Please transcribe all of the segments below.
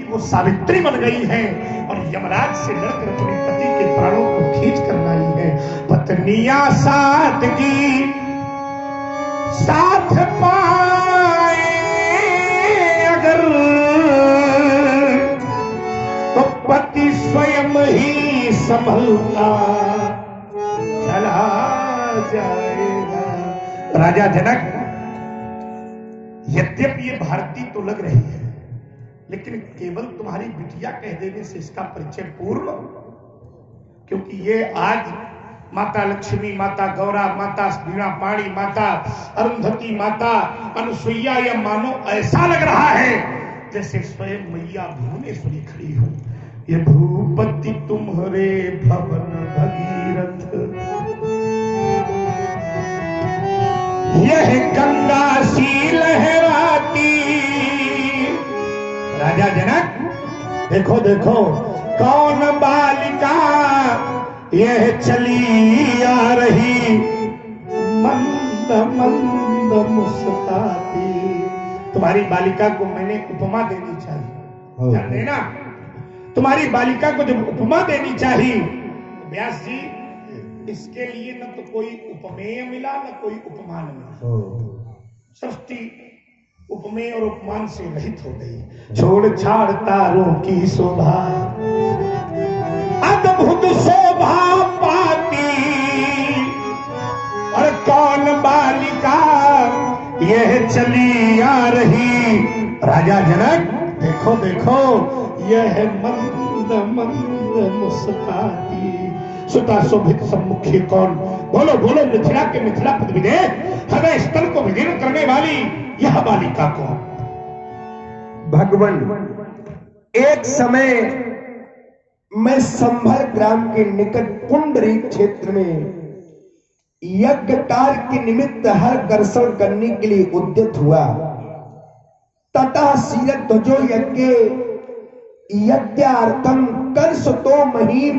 वो सावित्री बन गई है और यमराज से लड़कर अपने पति के प्राणों को खींच कर लाई है। पत्नियां सादगी साथ पाए अगर तो पति स्वयं ही संभलता चला जाएगा। राजा जनक, यद्यपि ये भारतीय तो लग रही है, लेकिन केवल तुम्हारी बिटिया कह देने से इसका परिचय पूर्ण, क्योंकि ये आज माता लक्ष्मी, माता गौरा, माता वीणा पाणी, माता अरुंधति, माता अनुसुईया, या मानो ऐसा लग रहा है जैसे स्वयं मैया भुवनेश्वरी खड़ी हो। ये भूपति तुम्हारे भवन भगीरथ, यह गंगा सी लहराती। राजा जनक, देखो देखो कौन बालिका यह चली आ रही, मंद मंद मुस्कुराती। तुम्हारी बालिका को मैंने उपमा देनी चाहिए, ध्यान देना। तुम्हारी बालिका को जब उपमा देनी चाहिए, तो व्यास जी इसके लिए न तो कोई उपमेय मिला न कोई उपमान मिला। सृष्टि उपमेय और उपमान से रहित हो गई। छोड़ छाड़ तारों की शोभा, अद्भुत शोभा पाती, और कौन बालिका यह चली आ रही। राजा जनक, देखो देखो यह मंद मंद मुस्कुराती। सुता शोभित सम्मुखी कौन, बोलो बोलो मिथिला के मिथिला पद विदे, हृदय स्थल को विदीर्ण करने वाली यह बालिका कौन। भगवान, एक समय मैं संभल ग्राम के निकट पुंडरीक क्षेत्र में यज्ञ कार्य के निमित्त हर कर्षण करने के लिए उद्यत हुआ। ततः सीरत ध्वजो यज्ञ यज्ञार्थम कर्षतो महीम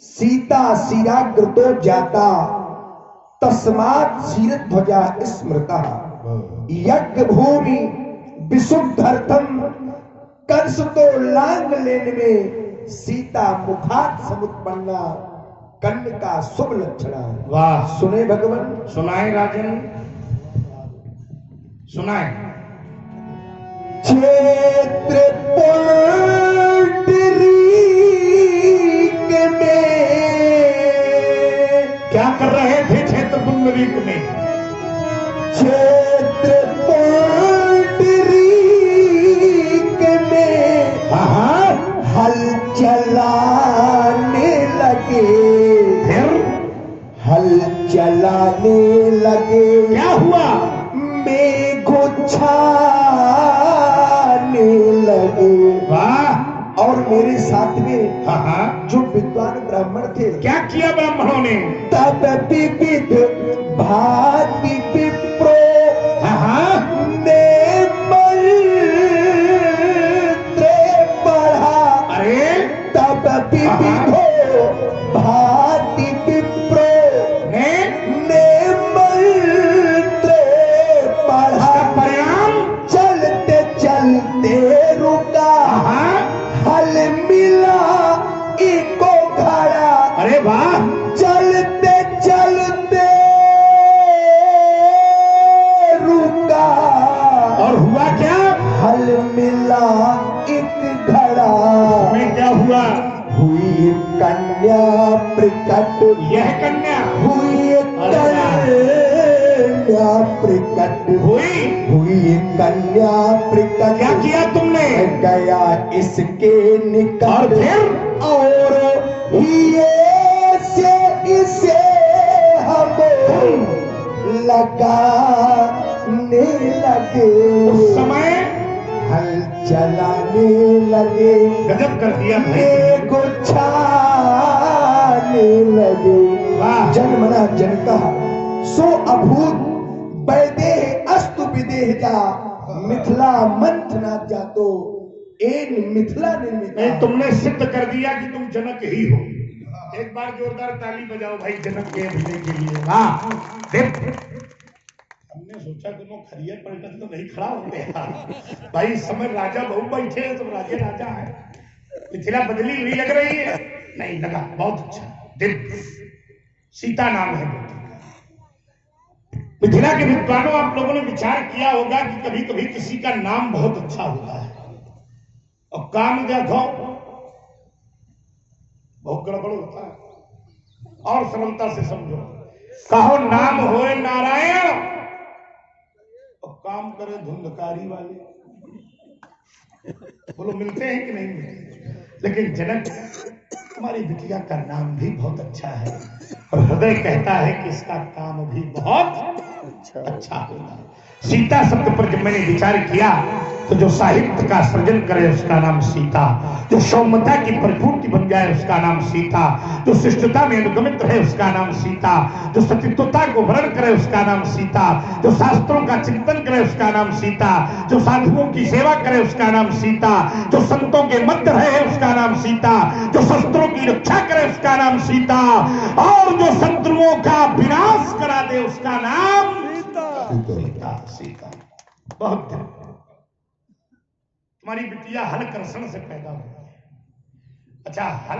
सीता शिराग्रतो जाता तस्मात् सीरत ध्वजा स्मृता। यज्ञ भूमि विशुद्धर्थम कर्षतो लांग लेने में सीता मुखात समुत्पन्ना कन्या का शुभ लक्षण। वाह, सुने भगवान, सुनाए राजन, सुनाए। क्षेत्र पुंडरीक में क्या कर रहे थे क्षेत्र पुंडरीक में? क्षेत्र पुंडरीक में हल चलाने लगे। फिर हल चलाने लगे। क्या हुआ? मेघो छाने लगे। वाह। और मेरे साथ में हाँ, जो विद्वान ब्राह्मण थे, क्या किया ब्राह्मणों ने? तब विविध भांति विप्रो ने मंत्र पढ़ा। अरे तब विविधो भांति विप्रो ने मंत्र पढ़ा। परिणाम चलते चलते रुका, हल मिला इको घड़ा। अरे वाह। चलते चलते रुका, और हुआ क्या? हल मिला एक घड़ा। में क्या हुआ? हुई कन्या प्रकट। यह कन्या हुई कन्या प्रकट। हुई कन्या प्रकट। क्या किया तुमने? गया इसके निकट। और फिर? और ये से इसे हम लगाने लगे। उस समय हल चलाने लगे। गजब कर दिया भाई। मेघो छाने लगे। वाह। जन्मना जनता सो अभूत वैदेह अस्तु विदेह जा मिथिला मंथना जातो एन मिथिला निर्मित। नहीं, तुमने सिद्ध कर दिया कि तुम जनक ही हो। एक बार जोरदार ताली बजाओ भाई जनक के अभिनय के लिए। वाह। फिर हमने सोचा कि वो खरियर पलटन तो नहीं खड़ा हो गया भाई, इस समय राजा बहु बैठे हैं, तो राजे राजा है, मिथिला बदली हुई लग रही है। नहीं लगा, बहुत अच्छा, दिव्य। सीता नाम है बेटी का। मिथिला के विद्वानों, आप लोगों ने विचार किया होगा कि कभी कभी किसी का नाम बहुत अच्छा होता है और काम देखो बहुत गड़बड़ होता है। और सरलता से समझो, कहो नाम होए नारायण और काम करे धुंधकारी वाले। बोलो मिलते हैं कि नहीं मिलते? लेकिन जनक, तुम्हारी बिटिया का नाम भी बहुत अच्छा है और हृदय कहता है कि इसका काम भी बहुत अच्छा होगा। सीता शब्द पर जब मैंने विचार किया तो जो साहित्य का सृजन करे उसका नाम सीता, जो सौम्यता की परिपूर्ति बन जाए उसका नाम सीता, जो शिष्टता में अनुगमित रहे उसका नाम सीता, जो सतीत्वता को वर्ण करे उसका नाम सीता, जो शास्त्रों का चिंतन करे उसका नाम सीता, जो साधुओं की सेवा करे उसका नाम सीता, जो संतों के मध्य रहे उसका नाम सीता, जो शस्त्रों की रक्षा करे उसका नाम सीता, और जो शत्रुओं का विनाश करा दे उसका नाम सीता। सीता बहुत है। तुम्हारी बिटिया हल कर्षण से पैदा हुई है। अच्छा, हल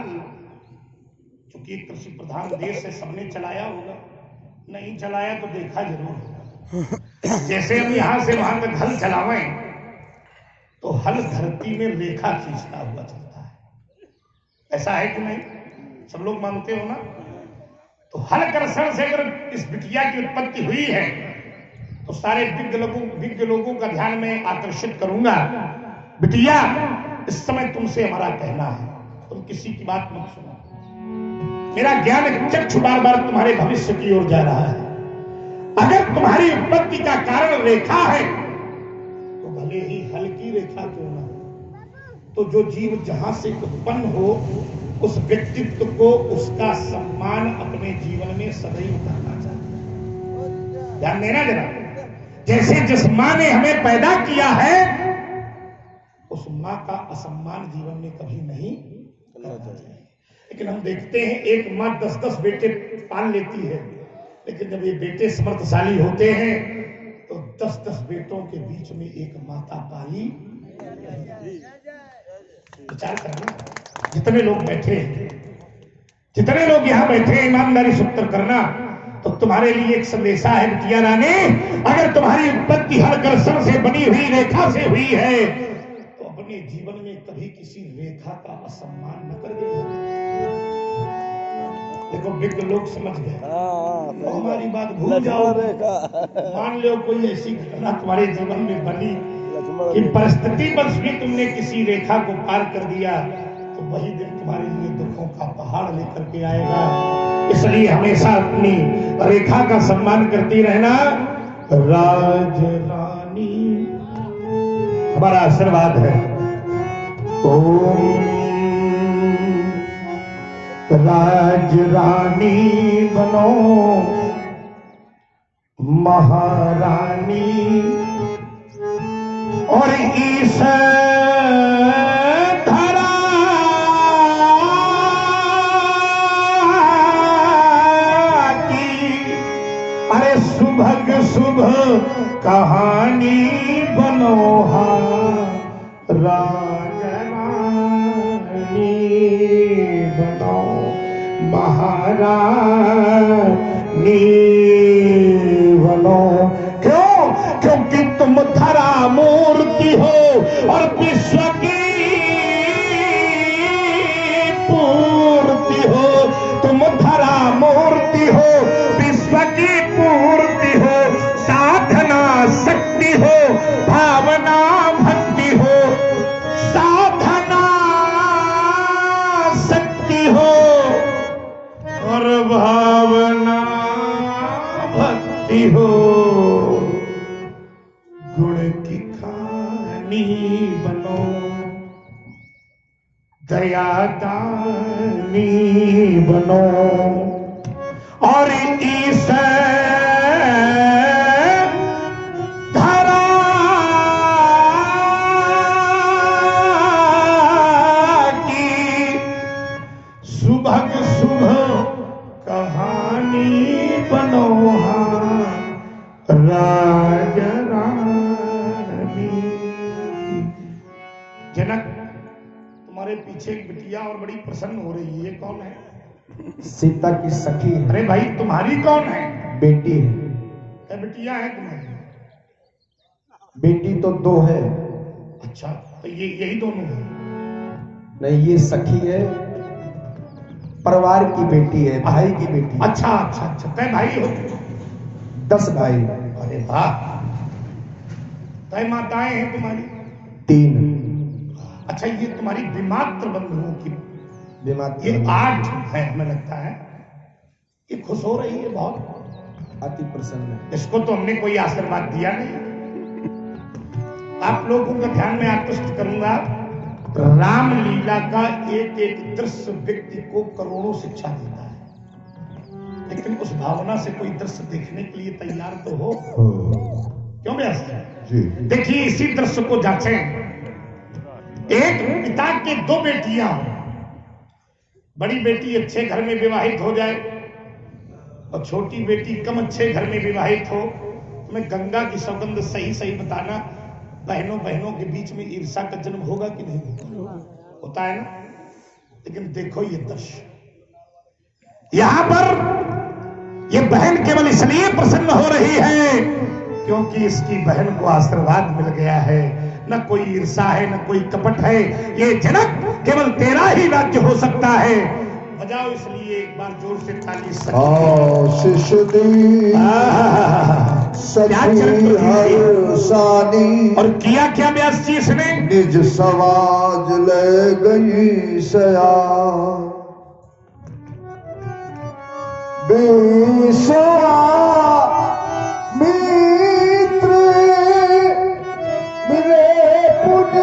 चूंकि कृषि प्रधान देश है, सबने चलाया होगा, नहीं चलाया तो देखा जरूर होगा। जैसे हम यहां से वहां तक हल चलावें तो हल धरती में रेखा खींचता हुआ चलता है। ऐसा है कि नहीं? सब लोग मानते हो ना? तो हल कर्षण से अगर इस बिटिया की उत्पत्ति हुई है तो सारे विज्ञ लोगों का ध्यान में आकर्षित करूंगा। बिटिया, इस समय तुमसे हमारा कहना है, तुम किसी की बात मत सुनो। मेरा ज्ञान चक्षु बार बार तुम्हारे भविष्य की ओर जा रहा है। अगर तुम्हारी उत्पत्ति का कारण रेखा है तो भले ही हल्की रेखा क्यों ना हो, तो जो जीव जहां से उत्पन्न हो उस व्यक्तित्व को, उसका सम्मान अपने जीवन में सदैव करना चाहिए। ध्यान देना जरा, जैसे जिस मां ने हमें पैदा किया है उस मां का असम्मान जीवन में कभी नहीं करना चाहिए। लेकिन हम देखते हैं एक मां 10-10 बेटे पाल लेती है, लेकिन जब ये बेटे समर्थशाली होते हैं तो 10-10 बेटों के बीच में एक माता पाली। विचार करना, जितने लोग बैठे हैं, जितने लोग यहाँ बैठे हैं, ईमानदारी से उत्तर करना। तो तुम्हारे लिए एक संदेशा है बिटिया रानी, अगर तुम्हारी उत्पत्ति हल कर्षण से बनी हुई रेखा से हुई है तो अपने जीवन में कभी किसी रेखा का असम्मान न कर देना। देखो विज्ञ लोग समझ गए, तो हमारी बात भूल जाओ। मान लो कोई ऐसी घटना तुम्हारे जीवन में बनी कि परिस्थिति बस भी तुमने किसी रेखा को पार कर दिया, तो वही दिन तुम्हारे लिए दुखों का पहाड़ लेकर के आएगा। इसलिए हमेशा अपनी रेखा का सम्मान करती रहना। राज रानी हमारा आशीर्वाद है। ओम राज रानी बनो महारानी और ईश्वर शुभ कहानी बनो राजरानी बनो महारानी बनो। क्यों? क्योंकि तुम धरा मूर्ति हो और विश्व की पूर्ति हो। तुम धरा मूर्ति हो, विश्व की पूर्ति हो, साधना शक्ति हो, भावना भक्ति हो। साधना शक्ति हो और भावना भक्ति हो। गुण की खानी बनो, दयादानी बनो और ईश्वर धरा की सुभग शुभ कहानी बनो राज तुम्हारे पीछे एक बिटिया और बड़ी प्रसन्न हो रही है, ये कौन है? सीता की सखी है। अरे भाई तुम्हारी कौन है? बेटी है। क्या बिटिया है तुम्हारी? बेटी तो दो है। अच्छा, तो ये यही दोनों है? नहीं, ये सखी है, परिवार की बेटी है, भाई की बेटी। अच्छा अच्छा अच्छा, तय भाई हो? 10 भाई। अरे वाह। तय माताएं हैं तुम्हारी? 3। अच्छा, ये तुम्हारी विमात्र बंधुओं की? बीमार। ये 8 है हमें लगता है। ये खुश हो रही है बहुत, अति प्रसन्न है। इसको तो हमने कोई आशीर्वाद दिया नहीं। आप लोगों का ध्यान में आकृष्ट करूंगा, रामलीला का एक एक दृश्य व्यक्ति को करोड़ों शिक्षा देता है, लेकिन उस भावना से कोई दृश्य देखने के लिए तैयार तो हो। क्यों व्यस्त जी। देखिए इसी दृश्य को जांचें। एक पिता के 2 बेटियां, बड़ी बेटी अच्छे घर में विवाहित हो जाए और छोटी बेटी कम अच्छे घर में विवाहित हो। तुम्हें गंगा की सौगंध सही सही बताना, बहनों बहनों के बीच में ईर्षा का जन्म होगा कि नहीं होता है ना? लेकिन देखो ये दृश्य, यहां पर ये बहन केवल इसलिए प्रसन्न हो रही है क्योंकि इसकी बहन को आशीर्वाद मिल गया है। न कोई ईर्षा है, न कोई कपट है। ये जनक केवल तेरा ही राज्य हो सकता है। बजाओ इसलिए एक बार जोर से ताली। और किया क्या व्यास जी इसने? निज समाज ले गई सया, बेसवा